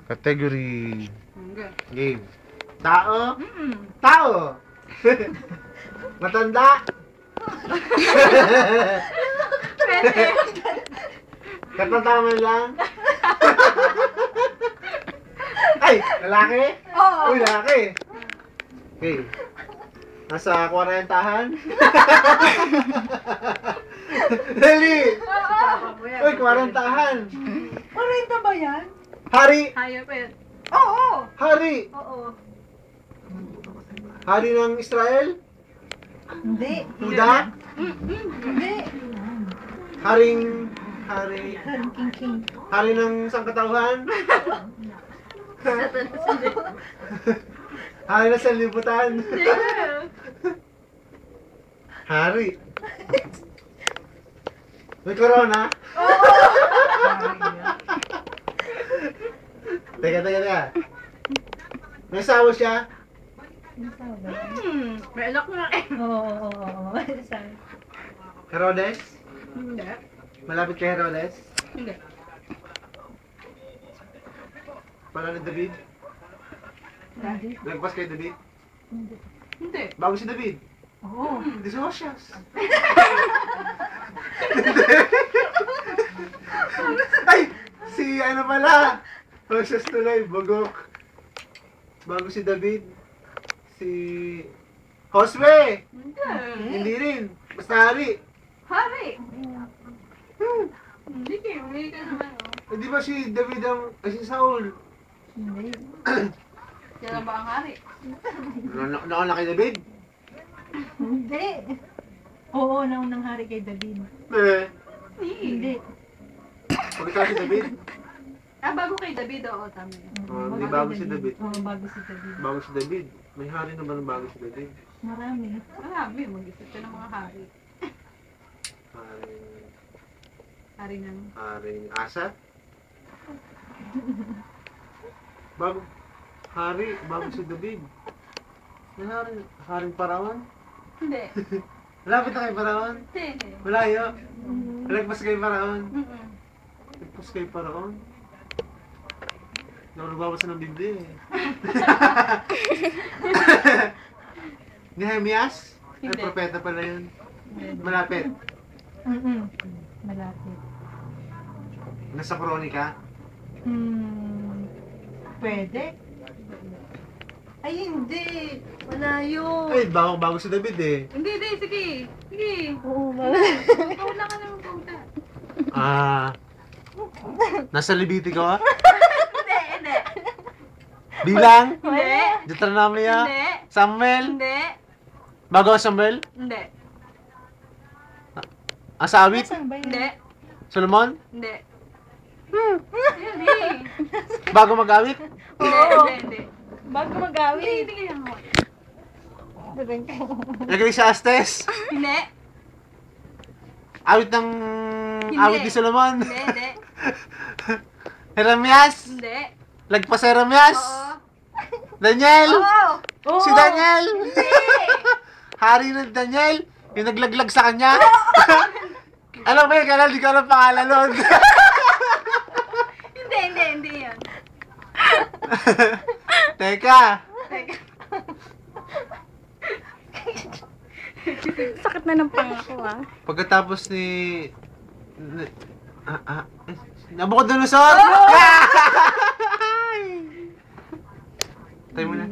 Category. Enggak. Game. Tao? Mm-mm. Tao! Matanda? Pwede. Katataman lang? Ay! Lalaki? Oo. Uy, lalaki! Okay. Nasa 40-han? Dali! Uy, 40-han! 40 ba yan? Hari! Hayop yan. Oo. Hari! Oo. Hari ng Israel? Hindi. Huda? Hindi. Hari... Haring king. Hari ng sangkatauhan? Hari ng sanlibutan? Hari. May corona? Teka. May asawa siya? May anak mo na eh. Oo. Sabi. Herodes? Hindi. Malapit kay Herodes? Hindi. Pala ni David? Hindi. Lagpas kay David? Hindi. Bago si David? Oo. Hindi si Hoshas. Ay! Si ano pala? Hoshas tuloy, Bogok. Bago si David? Si... Josue! Hindi rin. Basta hari. Hari. Hindi kayo. Hindi ka naman oh. Eh, di ba si David ang... Ay, si Saul? Hindi. Yan na ba ang hari? Nauna kay David? Hindi. Oo, naunang hari kay David. Eh. Hindi. Pagkatapos si David? Ah, bago kay David, oo, tama yan. Hindi bago si David. Oo, bago si David. Bago si David. May hari na ba ng bago si David? Marami. Marami, mag-isip ka ng mga hari. Hari ng... Haring Asa? Bago... Bago si David. May haring Parawan? Hindi. Malapit na kay Parawan? Hindi. Malayo? Lagpas kay Parawan? Mm-mm. Lagpas kay Parawan? Hindi ako nagbabasa ng Biblia eh. Nehemias? Ay, Hindi. propeta pala yun. Malapit. Malapit. Nasa Kronika? Pwede. Ay, hindi. Malayo. Ay, bago si David eh. Hindi, sige. Sige. Oo, Wala ka naman punta. Nasa Levitico ah? Hindi. Bilang? Hindi. Deuteronomy ah? Hindi. Samuel? Hindi. Bago ang Samuel? Hindi. Sa awit? Saan ba yun? Hindi. Solomon? Hindi. Hindi. Bago mag-awit? Hindi. Bago mag-awit. Hindi kaya mo. Ecclesiastes? Hindi. Awit ng... Hindi. Awit ni Solomon? Hindi. Jeremias? Hindi. Lagpas Jeremias? Oo. Daniel? Oo. Si Daniel? Hindi. Hari ng Daniel? Yung naglaglag sa kanya? Alam mo yun, kanal, di ko alam pangalan nun. Hindi yan. Teka. Sakit na ng pangako ah. Pagkatapos ni... Nabucodonosor! Tayo mo na.